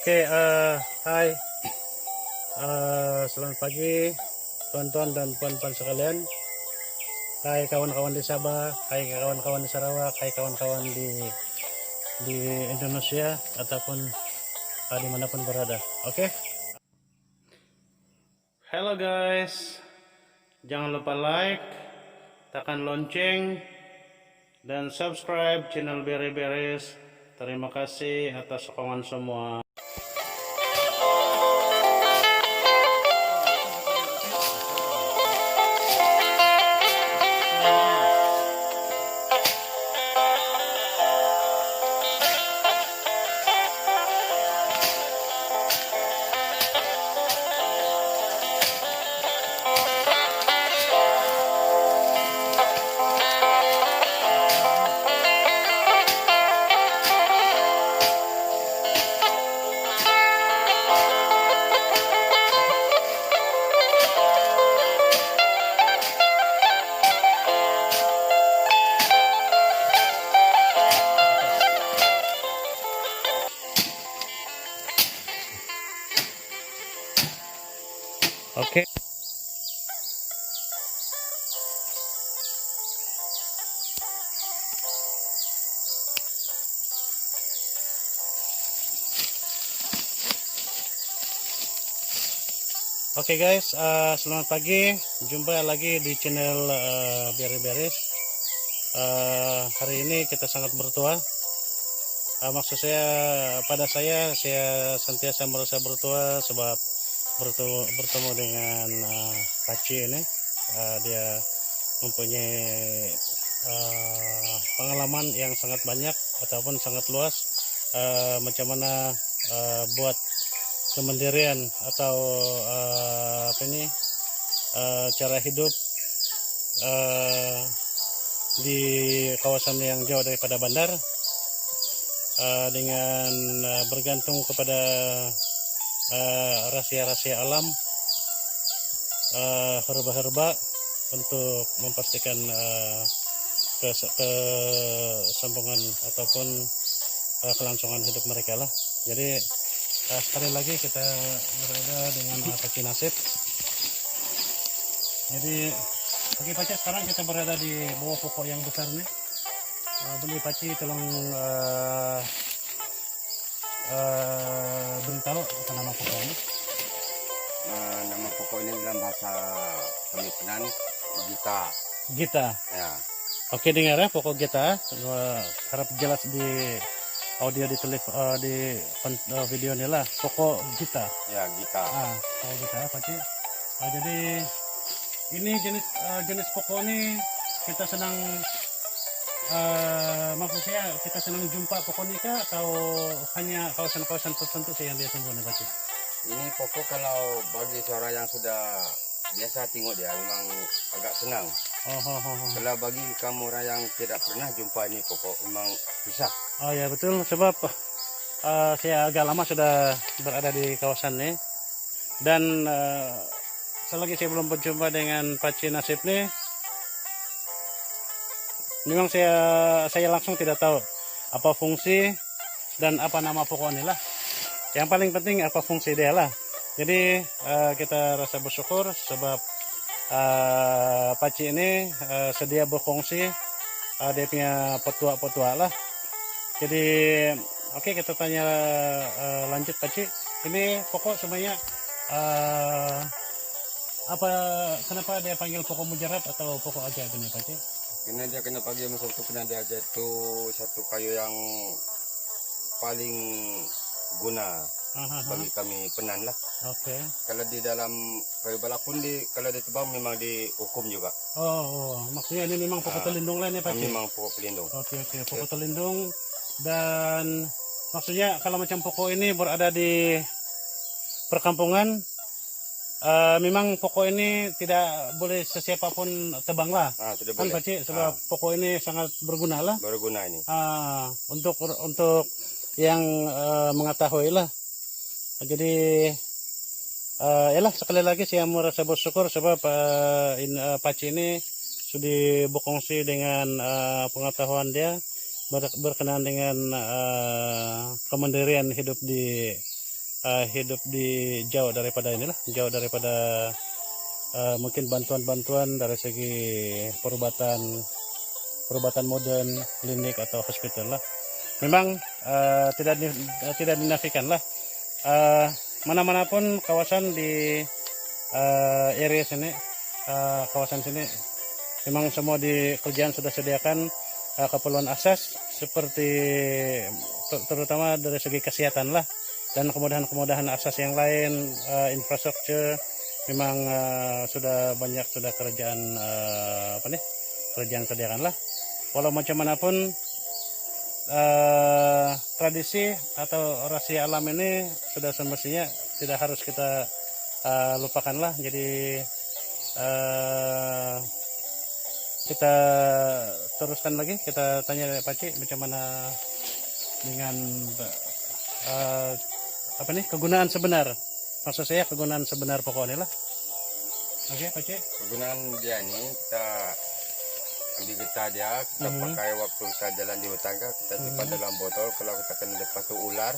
Oke, hai, selamat pagi tuan-tuan dan puan-puan sekalian. Hai kawan-kawan di Sabah, hai kawan-kawan di Sarawak, hai kawan-kawan di Indonesia ataupun dimanapun berada. Oke. Halo guys, jangan lupa like, tekan lonceng, dan subscribe channel Beres-Beres. Terima kasih atas sokongan semua. Oke. Oke guys, selamat pagi. Jumpa lagi di channel Beres-Beres. Hari ini kita sangat bertuah. Maksud saya, saya sentiasa merasa bertuah sebab bertemu dengan Paci ini. Dia mempunyai pengalaman yang sangat banyak ataupun sangat luas, macam mana buat kemandirian atau cara hidup di kawasan yang jauh daripada bandar, dengan bergantung kepada rahasia-rahasia alam, herba-herba untuk memastikan kesambungan ataupun kelangsungan hidup mereka lah. Jadi sekali lagi kita berada dengan Paci Nasib. Jadi oke Paci, sekarang kita berada di bawah pokok yang besar nih. Boleh Paci tolong beritahu apa nama pokok ini? Nama pokok ini dalam bahasa Filipina Gita. Gita. Ya. Oke, dengar ya pokok Gita. Harap jelas di audio, di video ini lah, pokok Gita. Ya, Gita. Pokok Gita Paci. Jadi ini jenis pokok ini kita senang, maksud saya kita senang jumpa pokok ini kah, atau hanya kawasan-kawasan tertentu sih yang dia tumbuh nih Paci? Ini pokok kalau bagi seorang yang sudah biasa tengok dia memang agak senang. Kalau bagi kamu orang yang tidak pernah jumpa ini pokok memang susah. Oh ya betul, sebab saya agak lama sudah berada di kawasan ini, dan selagi saya belum berjumpa dengan Paci Nasib nih, memang saya langsung tidak tahu apa fungsi dan apa nama pokok ini lah. Yang paling penting apa fungsi dia lah. Jadi kita rasa bersyukur sebab Paci ini sedia berfungsi, dia punya petua-petua lah. Jadi oke, kita tanya lanjut Paci. Ini pokok sebenarnya kenapa dia panggil pokok mujarab atau pokok ajaib ini Paci? Karena dia kena panggil satu penanda aja itu satu kayu yang paling guna bagi kami penan lah. Oke. Kalau di dalam kayu balak pun kalau ditebang memang dihukum juga. Maksudnya ini memang pokok terlindung lah nih Paci? Memang pokok pelindung. Oke, pokok terlindung. Dan maksudnya kalau macam pokok ini berada di perkampungan, memang pokok ini tidak boleh sesiapapun tebang lah. Tidak kan boleh. Paci, sebab pokok ini sangat berguna lah. Berguna ini. Untuk yang mengetahui lah. Jadi yalah, sekali lagi saya merasa bersyukur sebab Paci ini sudah berkongsi dengan pengetahuan dia berkenaan dengan kemandirian hidup di hidup di jauh daripada inilah, jauh daripada mungkin bantuan-bantuan dari segi perubatan modern, klinik atau hospital lah. Memang tidak dinafikan lah. Mana-mana pun kawasan di area sini, kawasan sini memang semua di kerjaan sudah sediakan keperluan asas seperti terutama dari segi kesehatan lah, dan kemudahan-kemudahan asas yang lain, infrastruktur memang sudah banyak kerjaan kerjaan sediakan lah. Walau macam manapun tradisi atau rahasia alam ini sudah semestinya tidak harus kita lupakan lah. Jadi kita teruskan lagi, kita tanya Pak Cik macam mana dengan kegunaan sebenar. Maksud saya kegunaan sebenar pokoknya lah. Oke, Pak Cik. Kegunaan dia ini kita ambil getah dia, kita pakai waktu kita jalan di hutan, kita simpan dalam botol. Kalau kita kena lepas tu ular,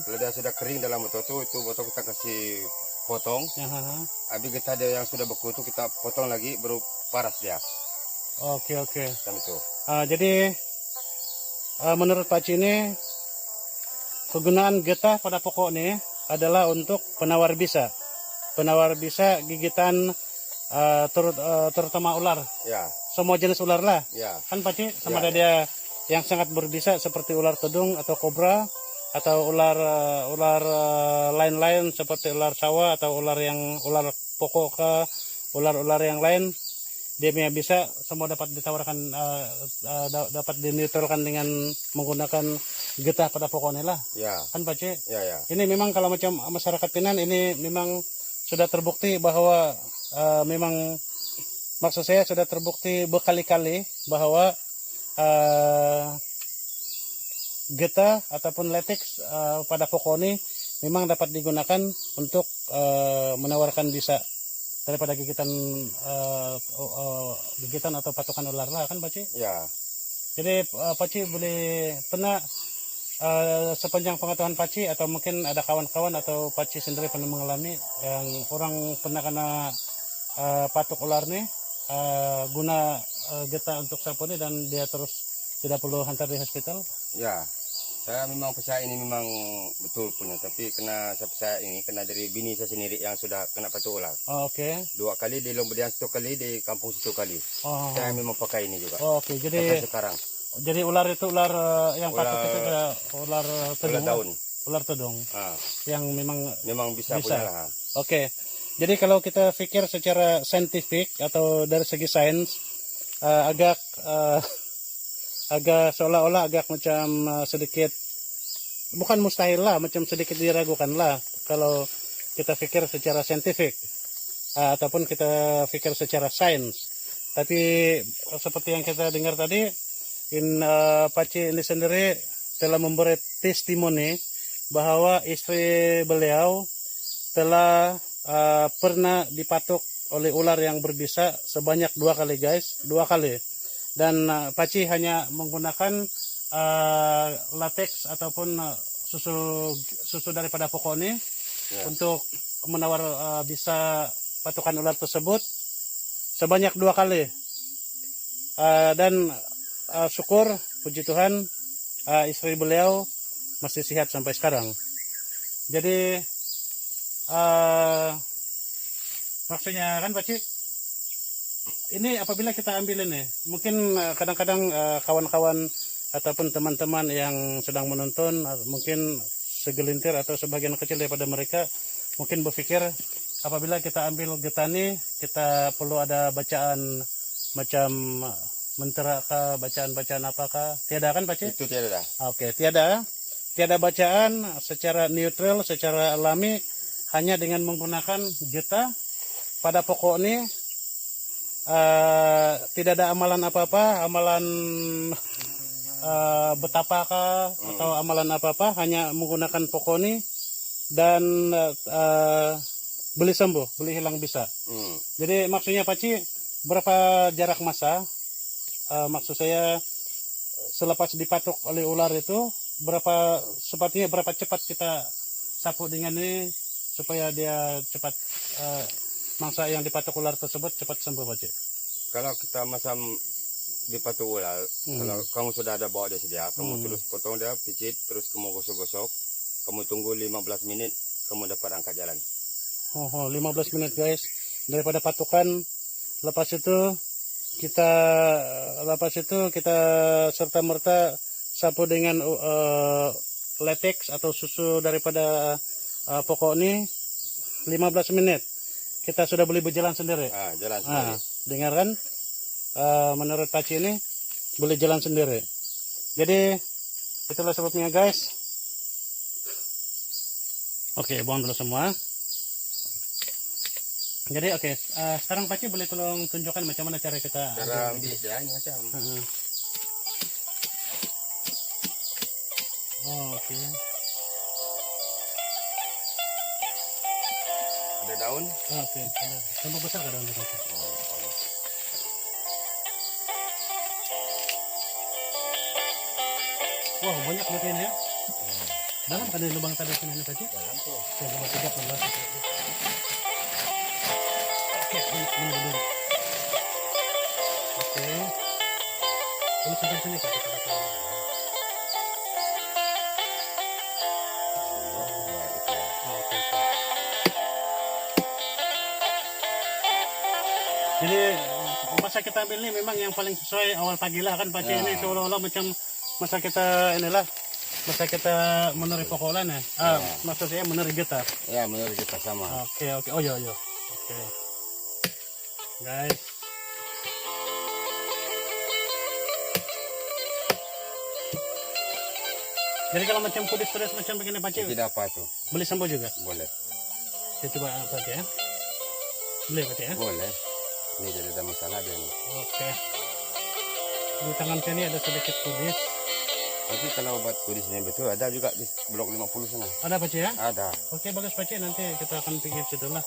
kalau dia sudah kering dalam botol itu botol kita kasih potong. Habis getah dia yang sudah beku itu kita potong lagi, baru paras dia. Oke. Kan itu. Jadi menurut Pak Cik ini kegunaan getah pada pokoknya adalah untuk penawar bisa gigitan terutama ular. Ya. Semua jenis ular lah. Ya. Kan Pak Cik, sama ada dia yang sangat berbisa seperti ular tedung atau kobra, atau ular lain-lain seperti ular sawah atau ular pokok ke ular yang lain. Dia punya bisa semua dapat ditawarkan, dapat dinetralkan dengan menggunakan getah pada pokoknya lah. Ya. Kan Pak Cik? Ya. Ini memang kalau macam masyarakat Pinan ini memang sudah terbukti bahwa memang maksud saya sudah terbukti berkali-kali bahwa getah ataupun latex pada pokok ini memang dapat digunakan untuk menawarkan bisa daripada gigitan atau patokan ular lah, kan Pak Cik? Ya. Jadi Pak Cik boleh pernah sepanjang pengetahuan Pak Cik atau mungkin ada kawan-kawan atau Pak Cik sendiri pernah mengalami yang orang pernah kena patok ular nih guna getah untuk sapu nih dan dia terus tidak perlu hantar di hospital? Ya. Saya memang percaya ini memang betul punya, tapi saya percaya ini kena dari bini saya sendiri yang sudah kena patok ular. Oke. 2 kali di Lombodian, 1 kali di kampung 1 kali. Saya memang pakai ini juga. Oke, jadi sampai sekarang. Jadi ular itu ular yang patok itu adalah ular tedung. Ular daun. Ular tedung. Yang memang bisa. Punya lah. Oke. Jadi kalau kita pikir secara saintifik atau dari segi sains agak seolah-olah agak macam sedikit, bukan mustahil lah, macam sedikit diragukan lah kalau kita pikir secara saintifik ataupun kita pikir secara sains. Tapi seperti yang kita dengar tadi, Pak Cik ini sendiri telah memberi testimoni bahwa istri beliau telah pernah dipatok oleh ular yang berbisa sebanyak 2 kali guys, 2 kali. Dan Pak Cik hanya menggunakan latex ataupun susu daripada pokok ini untuk menawar bisa patokan ular tersebut sebanyak 2 kali. Dan syukur puji Tuhan istri beliau masih sehat sampai sekarang. Jadi maksudnya kan Pak Cik, ini apabila kita ambil ini, mungkin kadang-kadang kawan-kawan ataupun teman-teman yang sedang menonton, mungkin segelintir atau sebagian kecil daripada mereka mungkin berpikir apabila kita ambil getah ini, kita perlu ada bacaan macam mentera kah, bacaan-bacaan apakah? Tiada kan Pak Cik? Itu tiada. Oke, tiada bacaan secara neutral, secara alami, hanya dengan menggunakan getah pada pokok ini. Tidak ada amalan apa-apa, amalan betapakah atau amalan apa-apa, hanya menggunakan pokok ini dan beli sembuh, beli hilang bisa. Jadi maksudnya Pak Cik, berapa jarak masa, maksud saya selepas dipatok oleh ular itu, berapa cepat kita sapu dengan ini supaya dia cepat mangsa yang dipatok ular tersebut cepat sembuh Pak Cik? Kalau kita masam di patu ular, kalau kamu sudah ada bawa dia sedia, kamu terus potong dia, picit, terus kamu gosok-gosok, kamu tunggu 15 menit, kamu dapat angkat jalan. 15 menit guys, daripada patukan. Lepas itu kita serta merta sapu dengan latex atau susu daripada pokok ini 15 menit. Kita sudah boleh berjalan sendiri. Jalan sendiri. Dengar kan? Menurut Pak Cik ini boleh jalan sendiri. Jadi itulah sebabnya guys. Oke, buang dulu semua. Jadi oke, sekarang Pak Cik boleh tolong tunjukkan macam mana cara kita Cara ambil dia ini macam. Oke. Ada daun. Oke, ada. Tambah besar ke daunnya Pak Cik? Wah, banyak berarti ini ya. Dalam kan ada lubang tadi sini Pak Cik? Dalam tuh. Oke, coba tegak dulu. Oke, ini dulu. Oke. Ini sampai sini Pak Cik. Jadi masa kita ambil ini memang yang paling sesuai awal pagi lah kan Pak Cik. Ini seolah-olah macam masa kita inilah masa kita meneri pokolan ya. Maksud saya meneri gitar. Ya, menurut kita sama. Oke. Oh iya. Oke. Guys. Jadi kalau macam kudis-kudis macam begini Pak Cik, Tidak apa tuh. boleh sembuh juga? Boleh. Saya coba Pak Cik ya. Boleh Pak Cik ya? Boleh. Ini jadi ada masalah dia nih. Oke. Di tangan sini ada sedikit kudis. Tapi kalau obat kudis ini betul, ada juga di blok 50 sana. Ada Pak Cik ya? Ada. Oke, bagus Pak Cik, nanti kita akan pergi situ lah.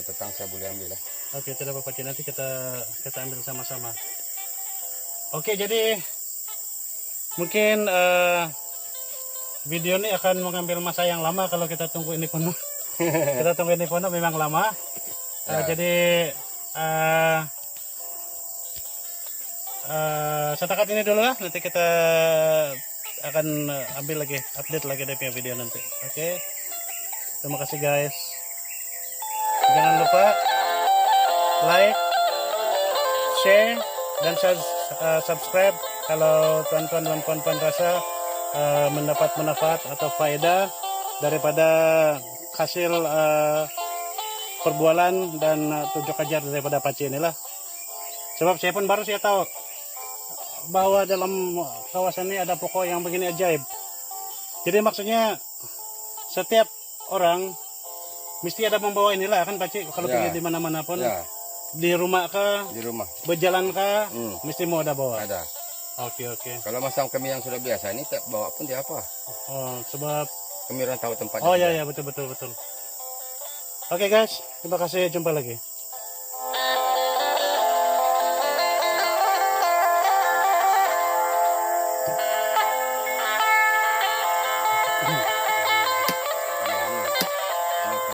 Petang saya boleh ambil lah. Oke, tidak apa-apa Pak Cik, nanti kita ambil sama-sama. Oke, jadi mungkin video ini akan mengambil masa yang lama kalau kita tunggu ini penuh. Kita tunggu ini penuh memang lama. Jadi setakat ini dulu lah. Nanti kita akan ambil lagi, update lagi dari video nanti. Oke. Terima kasih guys. Jangan lupa like, share, dan subscribe kalau tuan-tuan dan puan-puan rasa mendapat manfaat atau faedah daripada hasil perbualan dan tunjuk ajar daripada Pak Cik inilah. Sebab saya pun baru saya tahu bahwa dalam kawasan ini ada pokok yang begini ajaib. Jadi maksudnya setiap orang mesti ada membawa inilah kan Pak Cik, kalau pergi di mana-mana pun. Di rumah kah? Di rumah. Berjalan kah? Mesti mau ada bawa. Ada. Oke. Kalau masam kami yang sudah biasa ini tak bawa pun dia apa? Sebab kami orang tahu tempatnya. Oh iya betul. Oke guys, terima kasih, jumpa lagi.